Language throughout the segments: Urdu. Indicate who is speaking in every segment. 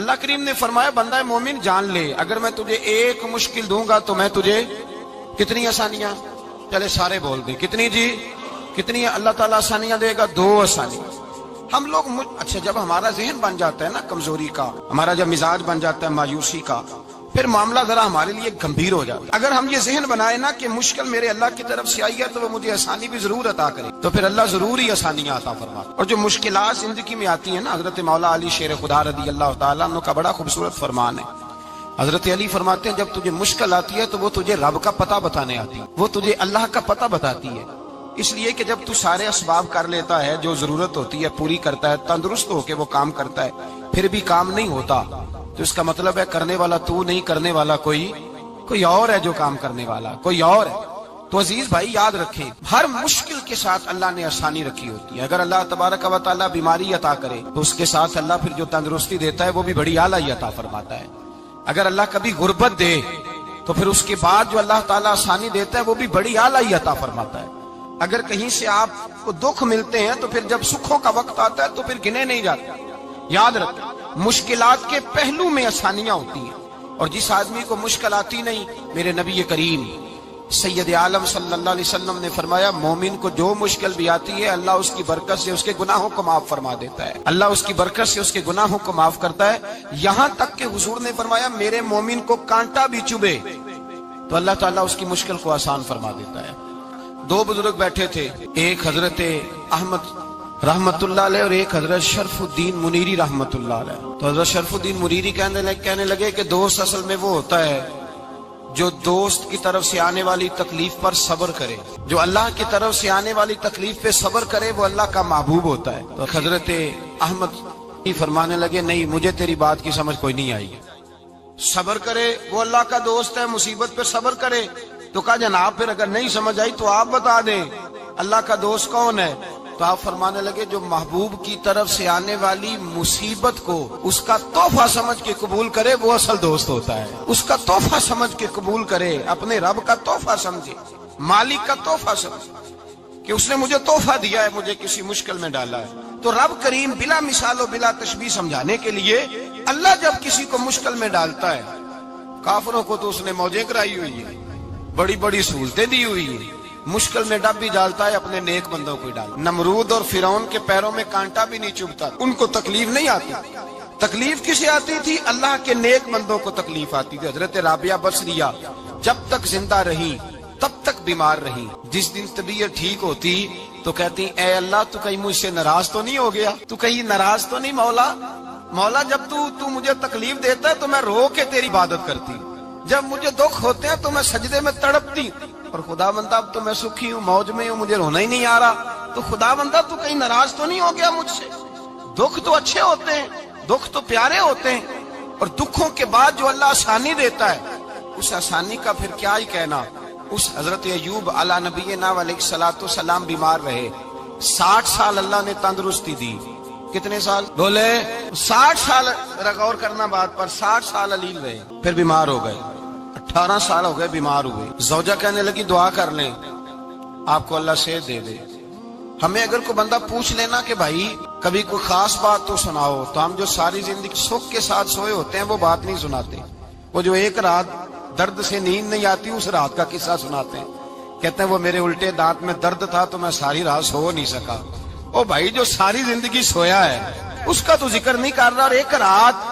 Speaker 1: اللہ کریم نے فرمایا بندہ مومن جان لے اگر میں تجھے ایک مشکل دوں گا تو میں تجھے کتنی آسانیاں، چلے سارے بول دیں کتنی جی، کتنی اللہ تعالیٰ آسانیاں دے گا؟ 2 آسانیاں۔ ہم لوگ اچھا جب ہمارا ذہن بن جاتا ہے نا کمزوری کا، ہمارا جب مزاج بن جاتا ہے مایوسی کا، پھر معاملہ ذرا ہمارے لیے گمبھیر ہو جاتا ہے۔ اگر ہم یہ ذہن بنائے نا کہ مشکل میرے اللہ کی طرف سے آئی ہے تو وہ مجھے آسانی بھی ضرور عطا کرے، تو پھر اللہ ضرور ہی آسانیاں عطا فرماتا ہے۔ اور جو مشکلات زندگی میں آتی ہیں نا، حضرت مولا علی شیر خدا رضی اللہ تعالیٰ عنہ کا بڑا خوبصورت فرمان ہے۔ حضرت علی فرماتے ہیں جب تجھے مشکل آتی ہے تو وہ تجھے رب کا پتہ بتانے آتی ہے، وہ تجھے اللہ کا پتہ بتاتی ہے، اس لیے کہ جب تو سارے اسباب کر لیتا ہے، جو ضرورت ہوتی ہے پوری کرتا ہے، تندرست ہو کے وہ کام کرتا ہے، پھر بھی کام نہیں ہوتا تو اس کا مطلب ہے کرنے والا تو نہیں، کرنے والا کوئی اور ہے، جو کام کرنے والا کوئی اور ہے۔ تو عزیز بھائی یاد رکھیں ہر مشکل کے ساتھ اللہ نے آسانی رکھی ہوتی ہے۔ اگر اللہ تبارک و تعالیٰ بیماری عطا کرے تو اس کے ساتھ اللہ پھر جو تندرستی دیتا ہے وہ بھی بڑی اعلیٰ عطا فرماتا ہے۔ اگر اللہ کبھی غربت دے تو پھر اس کے بعد جو اللہ تعالیٰ آسانی دیتا ہے وہ بھی بڑی اعلیٰ عطا فرماتا ہے۔ اگر کہیں سے آپ کو دکھ ملتے ہیں تو پھر جب سکھوں کا وقت آتا ہے تو پھر گنے نہیں جاتے۔ یاد رکھیں مشکلات کے پہلو میں آسانیاں ہوتی ہیں، اور جس آدمی کو مشکل آتی نہیں، میرے نبی کریم سید عالم صلی اللہ علیہ وسلم نے فرمایا مومن کو جو مشکل بھی آتی ہے اللہ اس کی برکت سے اس کے گناہوں کو معاف فرما دیتا ہے، اللہ اس کی برکت سے اس کے گناہوں کو معاف کرتا ہے، یہاں تک کہ حضور نے فرمایا میرے مومن کو کانٹا بھی چبھے تو اللہ تعالیٰ اس کی مشکل کو آسان فرما دیتا ہے۔ 2 بزرگ بیٹھے تھے، ایک حضرت احمد رحمت اللہ علیہ اور ایک حضرت شرف الدین منیری رحمت اللہ علیہ۔ تو حضرت شرف الدین منیری کہنے لگے کہ دوست اصل میں وہ ہوتا ہے جو دوست کی طرف سے آنے والی تکلیف پر صبر کرے، جو اللہ کی طرف سے آنے والی تکلیف پہ صبر کرے وہ اللہ کا محبوب ہوتا ہے۔ تو حضرت احمد فرمانے لگے نہیں مجھے تیری بات کی سمجھ کوئی نہیں آئی، صبر کرے وہ اللہ کا دوست ہے، مصیبت پہ صبر کرے۔ تو کہا جناب پھر اگر نہیں سمجھ آئی تو آپ بتا دیں اللہ کا دوست کون ہے؟ تو آپ فرمانے لگے جو محبوب کی طرف سے آنے والی مصیبت کو اس کا تحفہ سمجھ کے قبول کرے وہ اصل دوست ہوتا ہے، اس کا تحفہ سمجھ کے قبول کرے، اپنے رب کا تحفہ سمجھے، مالک کا تحفہ سمجھے کہ اس نے مجھے تحفہ دیا ہے، مجھے کسی مشکل میں ڈالا ہے۔ تو رب کریم بلا مثال و بلا تشبیہ سمجھانے کے لیے اللہ جب کسی کو مشکل میں ڈالتا ہے، کافروں کو تو اس نے موجیں کرائی ہوئی ہے، بڑی بڑی سہولتیں دی ہوئی ہیں، مشکل میں ڈب بھی ڈالتا ہے اپنے نیک بندوں کو ڈال۔ نمرود اور فرعون کے پیروں میں کانٹا بھی نہیں چبھتا، ان کو تکلیف نہیں آتی۔ تکلیف کسے آتی تھی؟ اللہ کے نیک بندوں کو تکلیف آتی تھی۔ حضرت رابعہ بصریہ جب تک زندہ رہی تب تک بیمار رہی، جس دن طبیعت ٹھیک ہوتی تو کہتی اے اللہ تو کہیں مجھ سے ناراض تو نہیں ہو گیا، تو کہیں ناراض تو نہیں مولا جب تو مجھے تکلیف دیتا ہے تو میں رو کے تیری عبادت کرتی، جب مجھے دکھ ہوتے ہیں تو میں سجدے میں تڑپتی، اور خدا بندہ اب تو میں سکھی ہوں، موج میں ہوں، مجھے رونا ہی نہیں آ رہا، تو خدا بندہ تو کہیں ناراض تو نہیں ہو گیا مجھ سے؟ دکھ تو اچھے ہوتے ہیں، دکھ تو پیارے ہوتے ہیں، اور دکھوں کے بعد جو اللہ آسانی دیتا ہے اس آسانی کا پھر کیا ہی کہنا۔ اس حضرت ایوب علی نبینا علیہ الصلوۃ والسلام بیمار رہے، 60 سال اللہ نے تندرستی دی۔ کتنے سال بولے؟ 60 سال، غور کرنا بات پر، 60 سال علیل رہے، پھر بیمار ہو گئے، 18 سال ہو گئے بیمار ہوئے۔ زوجہ کہنے لگی دعا کر لیں آپ کو اللہ صحت دے دے۔ ہمیں اگر کوئی بندہ پوچھ لینا کہ بھائی کبھی کوئی خاص بات تو سناؤ، تو ہم جو ساری زندگی سکھ کے ساتھ سوئے ہوتے ہیں وہ بات نہیں سناتے، وہ جو ایک رات درد سے نیند نہیں آتی اس رات کا قصہ سناتے ہیں، کہتے ہیں وہ میرے الٹے دانت میں درد تھا تو میں ساری رات سو نہیں سکا۔ او بھائی جو ساری زندگی سویا ہے اس کا تو ذکر نہیں کر رہا، اور ایک رات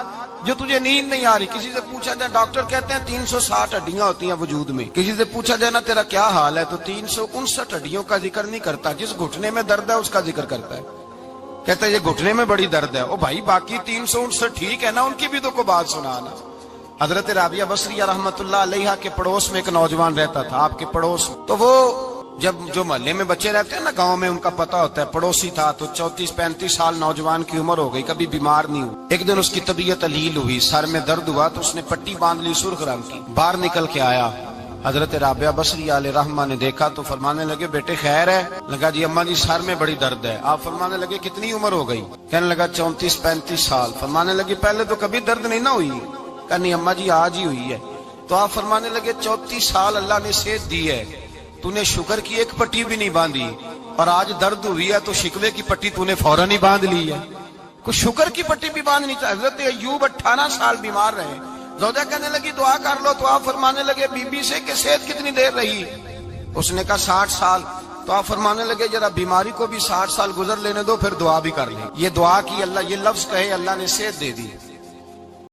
Speaker 1: جو تجھے نیند نہیں آ رہی، کسی سے پوچھا جائے، ڈاکٹر کہتے ہیں 360 ہڈیاں ہوتی ہیں وجود میں، کسی سے پوچھا جائے نا تیرا کیا حال ہے تو 359 ہڈیوں کا ذکر نہیں کرتا، جس گھٹنے میں درد ہے اس کا ذکر کرتا ہے، کہتا ہے یہ گھٹنے میں بڑی درد ہے۔ او بھائی باقی 359 ٹھیک ہے نا، ان کی بھی تو کوئی بات سنانا۔ حضرت رابعہ بصریہ رحمت اللہ علیہ کے پڑوس میں ایک نوجوان رہتا تھا، آپ کے پڑوس، تو وہ جب جو محلے میں بچے رہتے ہیں نا گاؤں میں، ان کا پتہ ہوتا ہے، پڑوسی تھا، تو 34-35 سال نوجوان کی عمر ہو گئی، کبھی بیمار نہیں ہوا۔ ایک دن اس کی طبیعت علیل ہوئی، سر میں درد ہوا تو اس نے پٹی باندھ لی سرخ رنگ کی، باہر نکل کے آیا، حضرت رابعہ بصریہ علیہ رحمہ نے دیکھا تو فرمانے لگے بیٹے خیر ہے؟ لگا جی اماں جی سر میں بڑی درد ہے۔ آپ فرمانے لگے کتنی عمر ہو گئی؟ کہنے لگا 34-35 سال۔ فرمانے لگے پہلے تو کبھی درد نہیں نہ ہوئی؟ کہا نہیں اماں جی آج ہی ہوئی ہے۔ تو آپ فرمانے لگے 34 سال اللہ نے صحت دی ہے، تو نے شکر کی ایک پٹی بھی نہیں باندھی، اور آج درد ہوئی ہے تو شکوے کی پٹی تو نے فوراً ہی باندھ لی ہے۔ کوئی شکر کی پٹی بھی باندھنی چاہیے. حضرت ایوب 18 سال بیمار رہے. زوجہ کہنے لگی دعا کر لو, تو آپ فرمانے لگے بی بی سے کہ صحت کتنی دیر رہی؟ اس نے کہا 60 سال. تو آپ فرمانے لگے ذرا بیماری کو بھی 60 سال گزر لینے دو, پھر دعا بھی کر لیں. یہ دعا کی اللہ, یہ لفظ کہے اللہ نے صحت دے دی.